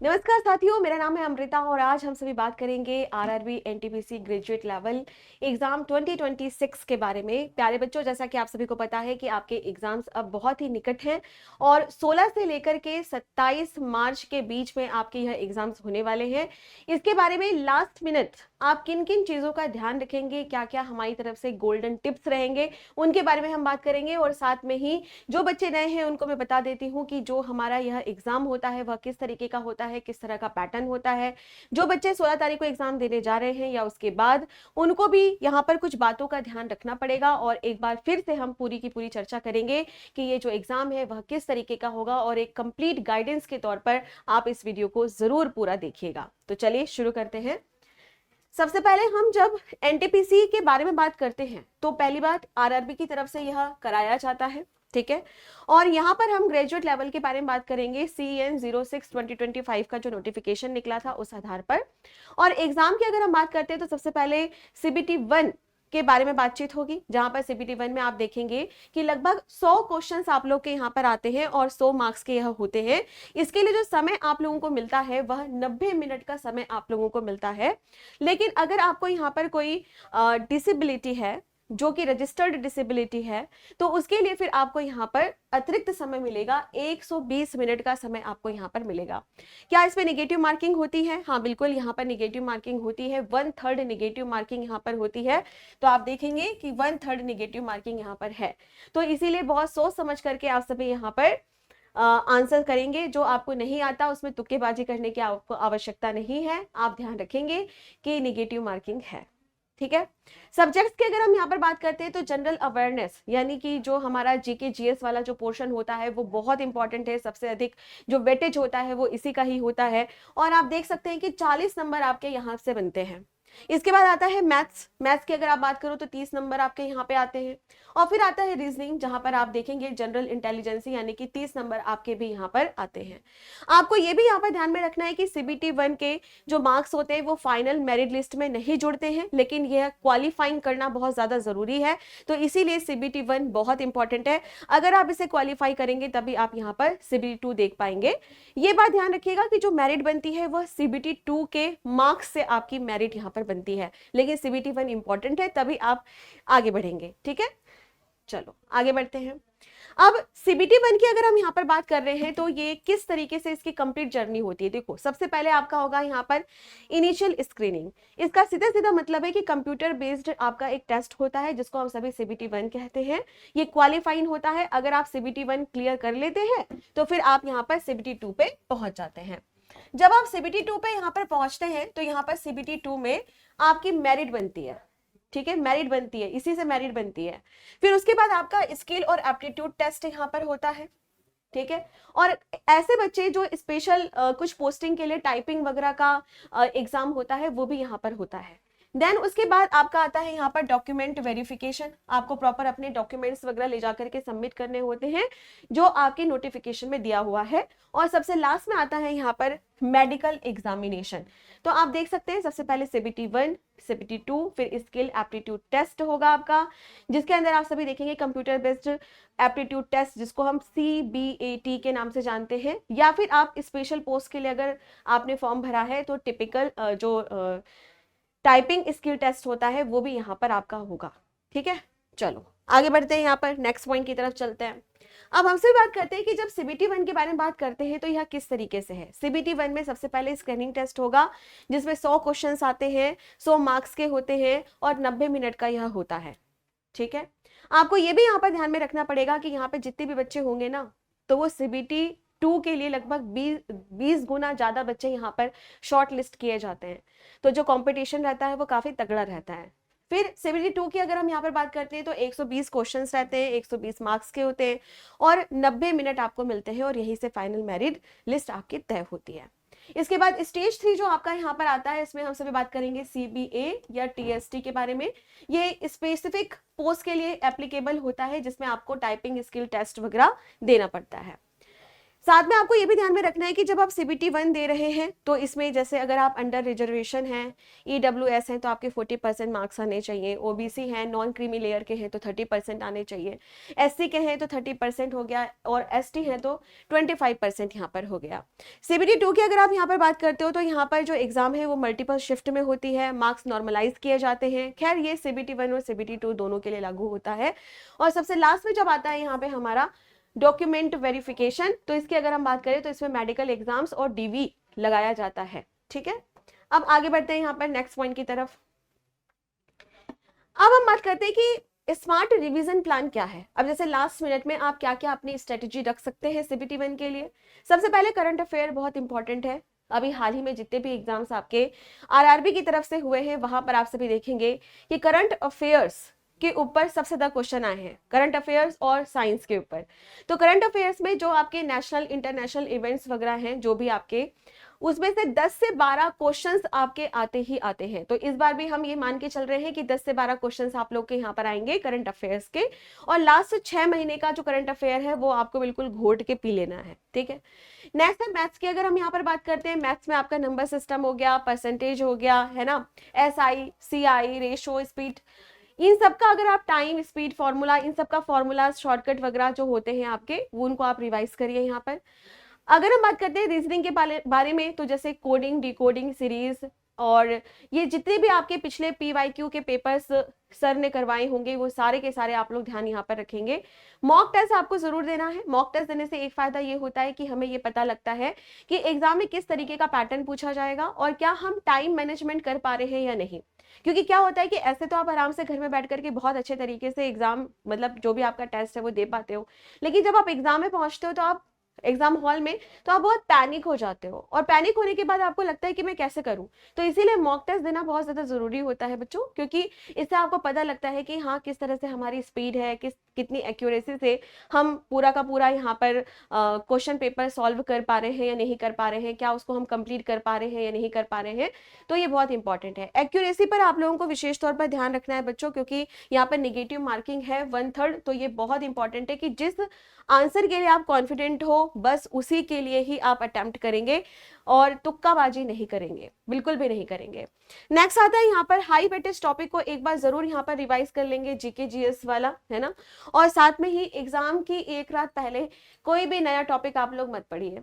नमस्कार साथियों, मेरा नाम है अमृता और आज हम सभी बात करेंगे RRB NTPC graduate level exam 2026 के बारे में। प्यारे बच्चों, जैसा कि आप सभी को पता है कि आपके एग्जाम्स अब बहुत ही निकट हैं और 16 से लेकर के 27 मार्च के बीच में आपके यह एग्जाम्स होने वाले हैं। इसके बारे में लास्ट मिनट आप किन किन चीज़ों का ध्यान रखेंगे, क्या क्या हमारी तरफ से गोल्डन टिप्स रहेंगे, उनके बारे में हम बात करेंगे। और साथ में ही जो बच्चे नए हैं उनको मैं बता देती हूँ कि जो हमारा यह एग्जाम होता है वह किस तरीके का होता है, किस तरह का पैटर्न होता है। जो बच्चे 16 तारीख को एग्जाम देने जा रहे हैं या उसके बाद, उनको भी यहाँ पर कुछ बातों का ध्यान रखना पड़ेगा। और एक बार फिर से हम पूरी की पूरी चर्चा करेंगे कि ये जो एग्जाम है वह किस तरीके का होगा और एक कंप्लीट गाइडेंस के तौर पर आप इस वीडियो को जरूर पूरा देखिएगा। तो चलिए शुरू करते हैं। सबसे पहले हम जब एनटीपीसी के बारे में बात करते हैं तो पहली बात आरआरबी की तरफ से यह कराया जाता है, ठीक है। और यहाँ पर हम ग्रेजुएट लेवल के बारे में बात करेंगे CN 06/2025 का जो नोटिफिकेशन निकला था उस आधार पर। और एग्जाम की अगर हम बात करते हैं तो सबसे पहले CBT 1 के बारे में बातचीत होगी, जहां पर CBT 1 में आप देखेंगे कि लगभग 100 क्वेश्चंस आप लोग के यहाँ पर आते हैं और 100 मार्क्स के यह होते हैं। इसके लिए जो समय आप लोगों को मिलता है वह 90 मिनट का समय आप लोगों को मिलता है। लेकिन अगर आपको यहाँ पर कोई डिसेबिलिटी है, जो कि रजिस्टर्ड डिसेबिलिटी है, तो उसके लिए फिर आपको यहाँ पर अतिरिक्त समय मिलेगा। 120 मिनट का समय आपको यहाँ पर मिलेगा। क्या इस पे नेगेटिव मार्किंग होती है? हाँ बिल्कुल, यहाँ पर नेगेटिव मार्किंग होती है। 1/3 नेगेटिव मार्किंग यहाँ पर होती है। तो आप देखेंगे कि 1/3 नेगेटिव मार्किंग यहाँ पर है। तो इसीलिए बहुत सोच समझ करके आप सभी यहाँ पर आंसर करेंगे। जो आपको नहीं आता उसमें तुक्केबाजी करने की आपको आवश्यकता नहीं है। आप ध्यान रखेंगे कि नेगेटिव मार्किंग है, ठीक है। सब्जेक्ट्स की अगर हम यहाँ पर बात करते हैं तो जनरल अवेयरनेस यानी कि जो हमारा जीके जीएस वाला जो पोर्शन होता है वो बहुत इंपॉर्टेंट है। सबसे अधिक जो वेटेज होता है वो इसी का ही होता है। और आप देख सकते हैं कि 40 नंबर आपके यहाँ से बनते हैं। इसके बाद आता है मैथ्स। मैथ्स की अगर आप बात करो तो 30 नंबर आपके यहाँ पे आते हैं। और फिर आता है रीजनिंग, जहां पर आप देखेंगे जनरल इंटेलिजेंसी यानी कि 30 नंबर आपके भी यहाँ पर आते हैं। आपको ये भी यहाँ पर ध्यान में रखना है कि CBT 1 के जो मार्क्स होते हैं वो फाइनल मेरिट लिस्ट में नहीं जुड़ते हैं, लेकिन यह क्वालिफाइंग करना बहुत ज्यादा जरूरी है। तो इसीलिए CBT 1 बहुत इंपॉर्टेंट है। अगर आप इसे क्वालिफाई करेंगे तभी आप यहाँ पर CBT 2 देख पाएंगे। ये बात ध्यान रखिएगा कि जो मेरिट बनती है वह CBT 2 के मार्क्स से आपकी मेरिट यहाँ पर बनती है, लेकिन CBT 1 इंपॉर्टेंट है, तभी आप आगे बढ़ेंगे, ठीक है। चलो आगे बढ़ते हैं। अब CBT 1 की अगर हम यहाँ पर बात कर रहे हैं तो ये किस तरीके से इसकी कंप्लीट जर्नी होती है। देखो, सबसे पहले आपका होगा यहाँ पर इनिशियल स्क्रीनिंग। इसका सीधा सीधा मतलब है कि कंप्यूटर बेस्ड आपका एक टेस्ट होता है जिसको हम सभी CBT 1 कहते हैं। ये क्वालिफाइंग होता है। अगर आप CBT 1 क्लियर कर लेते हैं तो फिर आप यहाँ पर CBT 2 पे पहुंच जाते हैं। जब आप CBT 2 पे यहाँ पर पहुंचते हैं तो यहाँ पर CBT 2 में आपकी मेरिट बनती है, ठीक है। मेरिट बनती है, इसी से मेरिट बनती है। फिर उसके बाद आपका स्किल और एप्टीट्यूड टेस्ट यहाँ पर होता है, ठीक है। और ऐसे बच्चे जो स्पेशल कुछ पोस्टिंग के लिए टाइपिंग वगैरह का एग्जाम होता है वो भी यहाँ पर होता है। देन उसके बाद आपका आता है यहाँ पर डॉक्यूमेंट वेरिफिकेशन। आपको प्रॉपर अपने डॉक्यूमेंट्स वगैरह ले जाकर के सबमिट करने होते हैं जो आपके नोटिफिकेशन में दिया हुआ है। और सबसे लास्ट में आता है यहाँ पर मेडिकल एग्जामिनेशन। तो आप देख सकते हैं सबसे पहले CBT 1, CBT 2, फिर स्किल एप्टीट्यूड टेस्ट होगा आपका, जिसके अंदर आप सभी देखेंगे कंप्यूटर बेस्ड एप्टीट्यूड टेस्ट, जिसको हम CBAT के नाम से जानते हैं। या फिर आप स्पेशल पोस्ट के लिए अगर आपने फॉर्म भरा है तो टिपिकल जो टाइपिंग स्किल टेस्ट होता है वो भी यहाँ पर आपका होगा, ठीक है। चलो आगे बढ़ते हैं, यहाँ पर नेक्स्ट पॉइंट की तरफ चलते हैं। अब हमसे बात करते हैं कि जब CBT 1 के बारे में बात करते हैं तो यह किस तरीके से है। CBT 1 में सबसे पहले स्क्रीनिंग टेस्ट होगा जिसमें 100 क्वेश्चंस आते हैं, 100 मार्क्स के होते हैं और 90 मिनट का यह होता है, ठीक है। आपको ये भी यहाँ पर ध्यान में रखना पड़ेगा कि यहाँ पे जितने भी बच्चे होंगे ना, तो वो CBT 2 के लिए लगभग 20 गुना ज्यादा बच्चे यहाँ पर शॉर्ट लिस्ट किए जाते हैं। तो जो कंपटीशन रहता है वो काफी तगड़ा रहता है। फिर CBT 2 की अगर हम यहाँ पर बात करते हैं तो 120 क्वेश्चंस रहते हैं, 120 मार्क्स के होते हैं और 90 मिनट आपको मिलते हैं और यहीं से फाइनल मेरिट लिस्ट आपकी तय होती है। इसके बाद स्टेज 3 जो आपका यहाँ पर आता है, इसमें हम सभी बात करेंगे CBA या TST के बारे में। ये स्पेसिफिक पोस्ट के लिए एप्लीकेबल होता है जिसमें आपको टाइपिंग स्किल टेस्ट वगैरह देना पड़ता है। साथ में आपको ये भी ध्यान में रखना है कि जब आप सीबीटी 1 दे रहे हैं तो इसमें जैसे अगर आप अंडर रिजर्वेशन हैं, ईडब्ल्यूएस हैं तो आपके 40% मार्क्स आने चाहिए, ओबीसी हैं, नॉन क्रीमी लेयर के हैं तो 30% आने चाहिए, एससी के हैं तो 30% हो गया, और एसटी हैं तो 25% यहाँ पर हो गया। सीबीटी 2 की अगर आप यहाँ पर बात करते हो तो यहाँ पर जो एग्जाम है वो मल्टीपल शिफ्ट में होती है, मार्क्स नॉर्मलाइज किए जाते हैं। खैर ये सीबीटी 1 और सीबीटी 2 दोनों के लिए लागू होता है। और सबसे लास्ट में जब आता है यहाँ पे हमारा डॉक्यूमेंट वेरिफिकेशन, तो इसकी अगर हम बात करें तो इसमें मेडिकल एग्जाम्स और डीवी लगाया जाता है। ठीक है, अब आगे बढ़ते हैं यहाँ पर नेक्स्ट पॉइंट की तरफ। अब हम बात करते हैं कि स्मार्ट रिवीजन प्लान क्या है। अब जैसे लास्ट मिनट में आप क्या क्या अपनी स्ट्रेटेजी रख सकते हैं सीबीटी 1 के लिए। सबसे पहले करंट अफेयर बहुत इंपॉर्टेंट है। अभी हाल ही में जितने भी एग्जाम्स आपके आरआरबी की तरफ से हुए हैं वहां पर आप सभी देखेंगे कि करंट अफेयर्स के ऊपर सबसे ज्यादा क्वेश्चन आए हैं, करंट अफेयर्स और साइंस के ऊपर। तो करंट अफेयर्स में जो आपके नेशनल इंटरनेशनल इवेंट्स वगैरह हैं जो भी आपके, उसमें से 10 से 12 क्वेश्चंस आपके आते ही आते हैं। तो इस बार भी हम ये मान के चल रहे हैं कि 10 से 12 क्वेश्चंस आप लोग के यहाँ पर आएंगे करंट अफेयर्स के, और लास्ट 6 महीने का जो करंट अफेयर है वो आपको बिल्कुल घोट के पी लेना है। ठीक है, नेक्स्ट है मैथ्स की। अगर हम यहाँ पर बात करते हैं, मैथ्स में आपका नंबर सिस्टम हो गया, परसेंटेज हो गया, है ना, एसआई, सीआई, रेशो, स्पीड, इन सब का अगर आप टाइम, स्पीड, फॉर्मूला, इन सब का फॉर्मूला, शॉर्टकट वगैरह जो होते हैं आपके, वो उनको आप रिवाइज करिए यहाँ पर। अगर हम बात करते हैं रीजनिंग के बारे में, तो जैसे कोडिंग, डिकोडिंग सीरीज, और ये जितने भी आपके पिछले पीवाईक्यू के पेपर्स सर ने करवाए होंगे वो सारे के सारे आप लोग ध्यान यहाँ पर रखेंगे। मॉक टेस्ट आपको जरूर देना है। मॉक टेस्ट देने से एक फायदा ये होता है कि हमें ये पता लगता है कि एग्जाम में किस तरीके का पैटर्न पूछा जाएगा और क्या हम टाइम मैनेजमेंट कर पा रहे हैं या नहीं। क्योंकि क्या होता है कि ऐसे तो आप आराम से घर में बैठ करके बहुत अच्छे तरीके से एग्जाम, मतलब जो भी आपका टेस्ट है वो दे पाते हो, लेकिन जब आप एग्जाम में पहुंचते हो तो आप एग्जाम हॉल में, तो आप बहुत पैनिक हो जाते हो, और पैनिक होने के बाद आपको लगता है कि मैं कैसे करूं। तो इसीलिए मॉक टेस्ट देना बहुत ज्यादा जरूरी होता है बच्चों, क्योंकि इससे आपको पता लगता है कि हाँ किस तरह से हमारी स्पीड है, कितनी एक्यूरेसी से हम पूरा का पूरा यहाँ पर क्वेश्चन पेपर सॉल्व कर पा रहे हैं या नहीं कर पा रहे हैं, क्या उसको हम कंप्लीट कर पा रहे हैं या नहीं कर पा रहे हैं। तो ये बहुत इंपॉर्टेंट है। एक्यूरेसी पर आप लोगों को विशेष तौर पर ध्यान रखना है बच्चों, क्योंकि यहाँ पर निगेटिव मार्किंग है 1/3। तो ये बहुत इंपॉर्टेंट है कि जिस आंसर के लिए आप कॉन्फिडेंट हो बस उसी के लिए ही आप अटेम्प्ट करेंगे, और तुक्काबाजी नहीं करेंगे, बिल्कुल भी नहीं करेंगे। नेक्स्ट आता है यहाँ पर हाई वेटेज टॉपिक को एक बार जरूर यहाँ पर रिवाइज कर लेंगे, जीके जीएस वाला, है ना। और साथ में ही एग्जाम की एक रात पहले कोई भी नया टॉपिक आप लोग मत पढ़िए।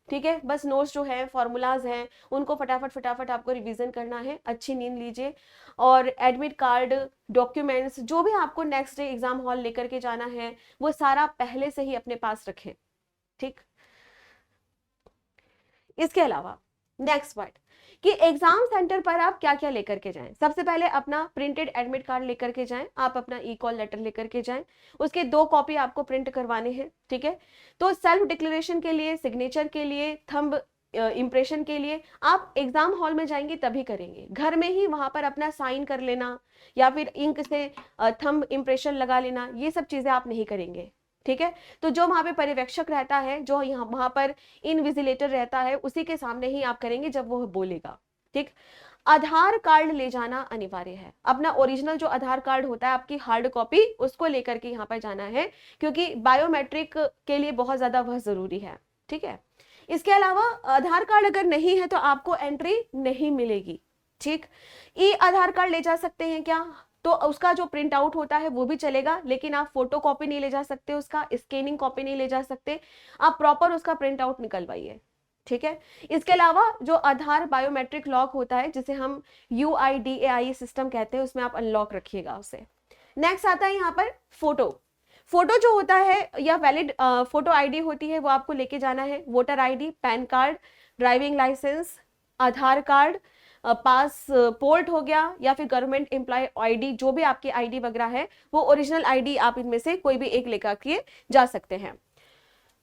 ठीक है, बस नोट्स जो है, फॉर्मूलाज हैं, उनको फटाफट फटाफट आपको रिवीजन करना है। अच्छी नींद लीजिए, और एडमिट कार्ड, डॉक्यूमेंट्स, जो भी आपको नेक्स्ट डे एग्जाम हॉल लेकर के जाना है वो सारा पहले से ही अपने पास रखें। ठीक, इसके अलावा नेक्स्ट पार्ट कि एग्जाम सेंटर पर आप क्या क्या लेकर के जाएं। सबसे पहले अपना प्रिंटेड एडमिट कार्ड लेकर के जाएं, आप अपना ई कॉल लेटर लेकर के जाएं, उसके 2 कॉपी आपको प्रिंट करवाने हैं। ठीक है, तो सेल्फ डिक्लेरेशन के लिए, सिग्नेचर के लिए, थंब इंप्रेशन के लिए आप एग्जाम हॉल में जाएंगे तभी करेंगे। घर में ही वहां पर अपना साइन कर लेना या फिर इंक से थंब इंप्रेशन लगा लेना, ये सब चीजें आप नहीं करेंगे। ठीक है, तो जो वहां पे पर्यवेक्षक रहता है, जो यहाँ वहां पर इनविजिलेटर रहता है, उसी के सामने ही आप करेंगे जब वो बोलेगा। ठीक, आधार कार्ड ले जाना अनिवार्य है। अपना ओरिजिनल जो आधार कार्ड होता है, आपकी हार्ड कॉपी, उसको लेकर के यहाँ पर जाना है, क्योंकि बायोमेट्रिक के लिए बहुत ज्यादा वह जरूरी है। ठीक है, इसके अलावा आधार कार्ड अगर नहीं है तो आपको एंट्री नहीं मिलेगी। ठीक, ई आधार कार्ड ले जा सकते हैं क्या, तो उसका जो प्रिंट आउट होता है वो भी चलेगा, लेकिन आप फोटो कॉपी नहीं ले जा सकते, उसका स्कैनिंग कॉपी नहीं ले जा सकते, आप प्रॉपर उसका प्रिंट आउट निकलवाइए। ठीक है, इसके अलावा जो आधार बायोमेट्रिक लॉक होता है, जिसे हम UIDAI सिस्टम कहते हैं, उसमें आप अनलॉक रखिएगा उसे। नेक्स्ट आता है यहाँ पर फोटो। फोटो जो होता है या वैलिड फोटो आईडी होती है वो आपको लेके जाना है। Voter ID, PAN card, driving license, Aadhaar card, passport हो गया, या फिर गवर्नमेंट एम्प्लॉय आईडी, जो भी आपकी आईडी वगैरह है वो ओरिजिनल आईडी आप इनमें से कोई भी एक लेकर के जा सकते हैं।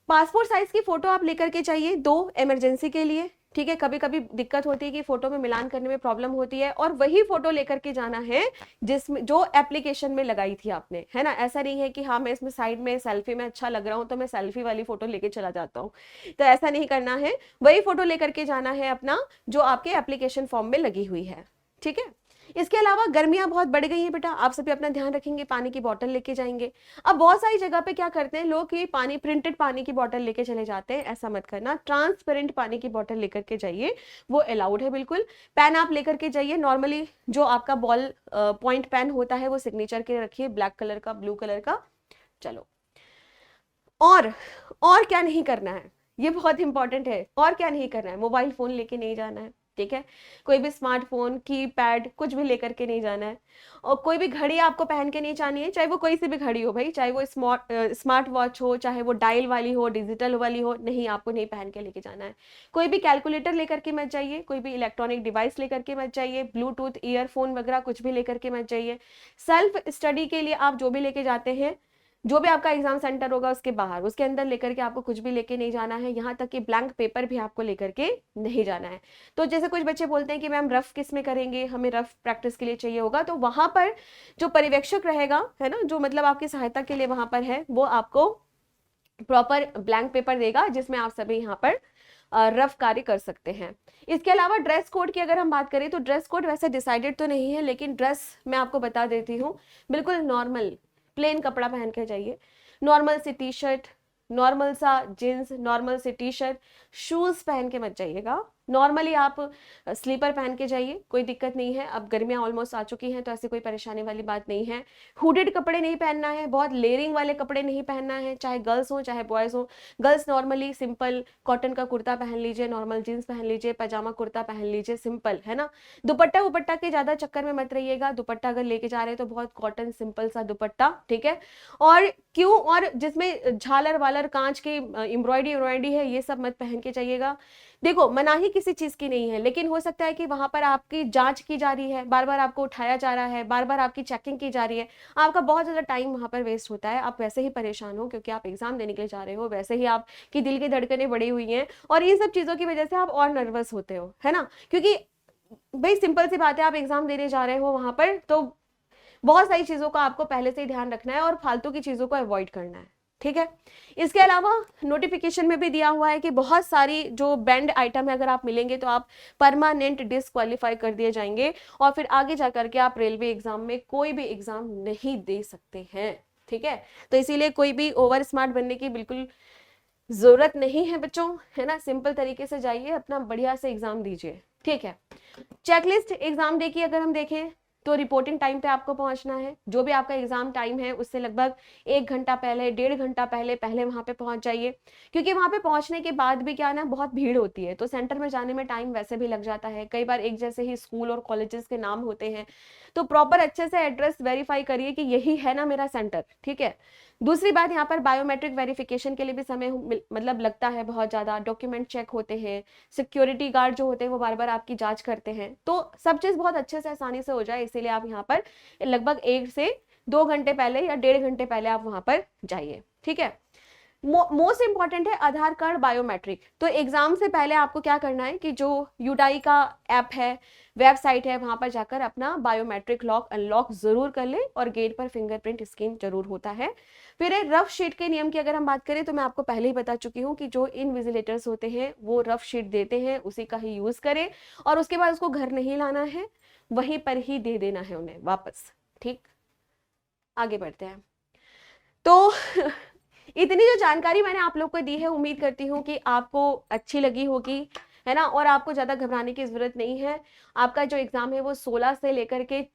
पासपोर्ट साइज की फोटो आप लेकर के चाहिए, 2 इमरजेंसी के लिए। ठीक है, कभी कभी दिक्कत होती है कि फोटो में मिलान करने में प्रॉब्लम होती है, और वही फोटो लेकर के जाना है जिसमें जो एप्लीकेशन में लगाई थी आपने, है ना। ऐसा नहीं है कि हाँ मैं इसमें साइड में सेल्फी में अच्छा लग रहा हूं तो मैं सेल्फी वाली फोटो लेके चला जाता हूँ, तो ऐसा नहीं करना है। वही फोटो लेकर के जाना है अपना जो आपके एप्लीकेशन फॉर्म में लगी हुई है। ठीक है, इसके अलावा गर्मियां बहुत बढ़ गई हैं बेटा, आप सभी अपना ध्यान रखेंगे, पानी की बोतल लेके जाएंगे। अब बहुत सारी जगह पे क्या करते हैं लोग कि पानी, प्रिंटेड पानी की बोतल लेके चले जाते हैं, ऐसा मत करना, ट्रांसपेरेंट पानी की बोतल लेकर के जाइए, वो अलाउड है बिल्कुल। पेन आप लेकर के जाइए, नॉर्मली जो आपका बॉल पॉइंट पेन होता है वो सिग्नेचर के रखिए, ब्लैक कलर का, ब्लू कलर का। चलो, और क्या नहीं करना है, ये बहुत इंपॉर्टेंट है, और क्या नहीं करना है, मोबाइल फोन लेके नहीं जाना है, ठीक है, कोई भी स्मार्टफोन, कीपैड कुछ भी लेकर के नहीं जाना है, और कोई भी घड़ी आपको पहन के नहीं जानी है, चाहे वो कोई सी भी घड़ी हो भाई, चाहे वो स्मार्ट वॉच हो, चाहे वो डायल वाली हो, डिजिटल वाली हो, नहीं, आपको नहीं पहन के लेके जाना है। कोई भी कैलकुलेटर लेकर के मत जाइए, कोई भी इलेक्ट्रॉनिक डिवाइस लेकर के मत जाइए, ब्लूटूथ, ईयरफोन वगैरह कुछ भी लेकर के मत जाइए। सेल्फ स्टडी के लिए आप जो भी लेके जाते हैं, जो भी आपका एग्जाम सेंटर होगा उसके बाहर, उसके अंदर लेकर के आपको कुछ भी लेके नहीं जाना है, यहाँ तक कि ब्लैंक पेपर भी आपको लेकर के नहीं जाना है। तो जैसे कुछ बच्चे बोलते हैं कि मैम रफ किस में करेंगे, हमें रफ प्रैक्टिस के लिए चाहिए होगा, तो वहां पर जो पर्यवेक्षक रहेगा, है ना, जो मतलब आपकी सहायता के लिए वहां पर है, वो आपको प्रॉपर ब्लैंक पेपर देगा जिसमें आप सभी यहाँ पर रफ कार्य कर सकते हैं। इसके अलावा ड्रेस कोड की अगर हम बात करें तो ड्रेस कोड वैसे डिसाइडेड तो नहीं है, लेकिन ड्रेस मैं आपको बता देती हूँ, बिल्कुल नॉर्मल प्लेन कपड़ा पहन के जाइए, नॉर्मल सी टी शर्ट, नॉर्मल सा जींस, नॉर्मल सी टी शर्ट, शूज पहन के मत जाइएगा, नॉर्मली आप स्लीपर पहन के जाइए, कोई दिक्कत नहीं है। अब गर्मियां ऑलमोस्ट आ चुकी हैं तो ऐसी कोई परेशानी वाली बात नहीं है। हुडेड कपड़े नहीं पहनना है, बहुत लेयरिंग वाले कपड़े नहीं पहनना है, चाहे गर्ल्स हो चाहे बॉयज हो। गर्ल्स नॉर्मली सिंपल कॉटन का कुर्ता पहन लीजिए, नॉर्मल जींस पहन लीजिए, पजामा कुर्ता पहन लीजिए, सिंपल, है ना। दुपट्टा वुपट्टा के ज्यादा चक्कर में मत रहिएगा, दुपट्टा अगर लेके जा रहे हैं तो बहुत कॉटन सिंपल सा दुपट्टा, ठीक है। और क्यों, और जिसमें झालर वालर कांच की एम्ब्रॉयडरी है, ये सब मत पहन के जाइएगा। देखो, मनाही किसी चीज की नहीं है, लेकिन हो सकता है कि वहां पर आपकी जांच की जा रही है, बार बार आपको उठाया जा रहा है, बार बार आपकी चेकिंग की जा रही है, आपका बहुत ज्यादा टाइम वहां पर वेस्ट होता है, आप वैसे ही परेशान हो क्योंकि आप एग्जाम देने के लिए जा रहे हो, वैसे ही आपकी दिल की धड़कनें बढ़ी हुई हैं, और इन सब चीजों की वजह से आप और नर्वस होते हो, है ना। क्योंकि भाई सिंपल सी बात है, आप एग्जाम देने जा रहे हो वहां पर, तो बहुत सारी चीजों का आपको पहले से ही ध्यान रखना है और फालतू की चीजों को अवॉइड करना है, ठीक है। इसके अलावा नोटिफिकेशन में भी दिया हुआ है कि बहुत सारी जो बैंड आइटम है, अगर आप मिलेंगे तो आप परमानेंट डिस्क्वालीफाई कर दिए जाएंगे, और फिर आगे जाकर के आप रेलवे एग्जाम में कोई भी एग्जाम नहीं दे सकते हैं, ठीक है। तो इसीलिए कोई भी ओवर स्मार्ट बनने की बिल्कुल जरूरत नहीं है बच्चों, है ना। सिंपल तरीके से जाइए, अपना बढ़िया से एग्जाम दीजिए, ठीक है। चेकलिस्ट एग्जाम डे की अगर हम देखें तो रिपोर्टिंग टाइम पे आपको पहुंचना है, जो भी आपका एग्जाम टाइम है उससे लगभग 1 घंटा पहले, 1.5 घंटा पहले वहां पे पहुंच जाइए, क्योंकि वहां पे पहुंचने के बाद भी क्या ना, बहुत भीड़ होती है, तो सेंटर में जाने में टाइम वैसे भी लग जाता है, कई बार एक जैसे ही स्कूल और कॉलेजेस के नाम होते हैं, तो प्रॉपर अच्छे से एड्रेस वेरीफाई करिए कि यही है ना मेरा सेंटर, ठीक है। दूसरी बात, यहाँ पर बायोमेट्रिक वेरिफिकेशन के लिए भी समय मतलब लगता है बहुत ज्यादा, डॉक्यूमेंट चेक होते हैं, सिक्योरिटी गार्ड जो होते हैं वो बार बार आपकी जांच करते हैं, तो सब चीज बहुत अच्छे से आसानी से हो जाए, इसीलिए आप यहाँ पर लगभग 1 से 2 घंटे पहले या 1.5 घंटे पहले आप वहां पर जाइए, ठीक है। मोस्ट इंपॉर्टेंट है आधार कार्ड बायोमेट्रिक। तो एग्जाम से पहले आपको क्या करना है कि जो यूडाई का ऐप है, वेबसाइट है, वहां पर जाकर अपना बायोमेट्रिक लॉक अनलॉक जरूर कर ले, और गेट पर फिंगरप्रिंट स्कैन जरूर होता है। फिर रफ शीट के नियम की अगर हम बात करें तो मैं आपको पहले ही बता चुकी हूँ कि जो इनविजिलेटर्स होते हैं वो रफ शीट देते हैं, उसी का ही यूज करें, और उसके बाद उसको घर नहीं लाना है, वहीं पर ही दे देना है उन्हें वापस, ठीक। आगे बढ़ते हैं। तो इतनी जो जानकारी मैंने आप लोग को दी है, उम्मीद करती हूँ कि आपको अच्छी लगी होगी, है ना, और आपको ज्यादा घबराने की जरूरत नहीं है। आपका जो एग्जाम है वो 16 से लेकर के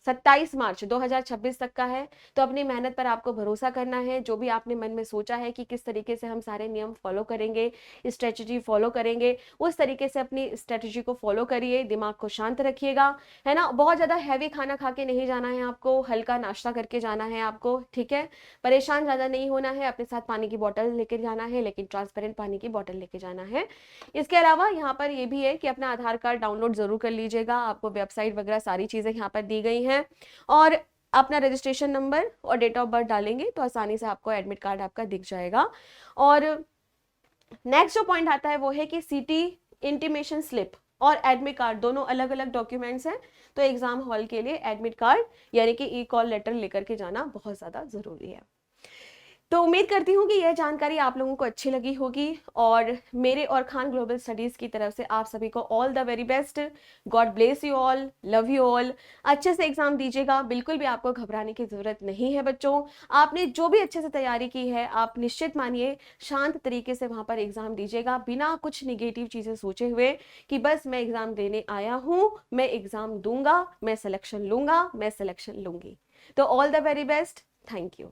27 मार्च 2026 तक का है, तो अपनी मेहनत पर आपको भरोसा करना है। जो भी आपने मन में सोचा है कि किस तरीके से हम सारे नियम फॉलो करेंगे, स्ट्रेटजी फॉलो करेंगे, उस तरीके से अपनी स्ट्रेटजी को फॉलो करिए, दिमाग को शांत रखिएगा, है ना। बहुत ज्यादा हैवी खाना खा के नहीं जाना है आपको, हल्का नाश्ता करके जाना है आपको, ठीक है। परेशान ज्यादा नहीं होना है, अपने साथ पानी की बोतल लेके जाना है, लेकिन ट्रांसपेरेंट पानी की बोतल लेके जाना है। इसके अलावा यहाँ पर ये भी है कि अपना आधार कार्ड डाउनलोड जरूर कर लीजिएगा, आपको वेबसाइट वगैरह सारी चीजें यहाँ पर दी गई हैं, और अपना रजिस्ट्रेशन नंबर और डेट ऑफ बर्थ डालेंगे तो आसानी से आपको एडमिट कार्ड आपका दिख जाएगा। और नेक्स्ट जो पॉइंट आता है वो है कि सिटी इंटीमेशन स्लिप और एडमिट कार्ड दोनों अलग अलग डॉक्यूमेंट्स हैं, तो एग्जाम हॉल के लिए एडमिट कार्ड यानी कि ई कॉल लेटर लेकर के जाना बहुत ज्यादा जरूरी है। तो उम्मीद करती हूँ कि यह जानकारी आप लोगों को अच्छी लगी होगी और मेरे और खान ग्लोबल स्टडीज़ की तरफ से आप सभी को all the very best. God bless you all, love you all. अच्छे से एग्जाम दीजिएगा, बिल्कुल भी आपको घबराने की ज़रूरत नहीं है बच्चों। आपने जो भी अच्छे से तैयारी की है, आप निश्चित मानिए शांत तरीके से वहाँ पर एग्जाम दीजिएगा, बिना कुछ निगेटिव चीज़ें सोचे हुए कि बस मैं एग्जाम देने आया हूँ, मैं एग्जाम दूंगा, मैं सिलेक्शन लूंगा, मैं सिलेक्शन लूंगी। तो all the very best, thank you.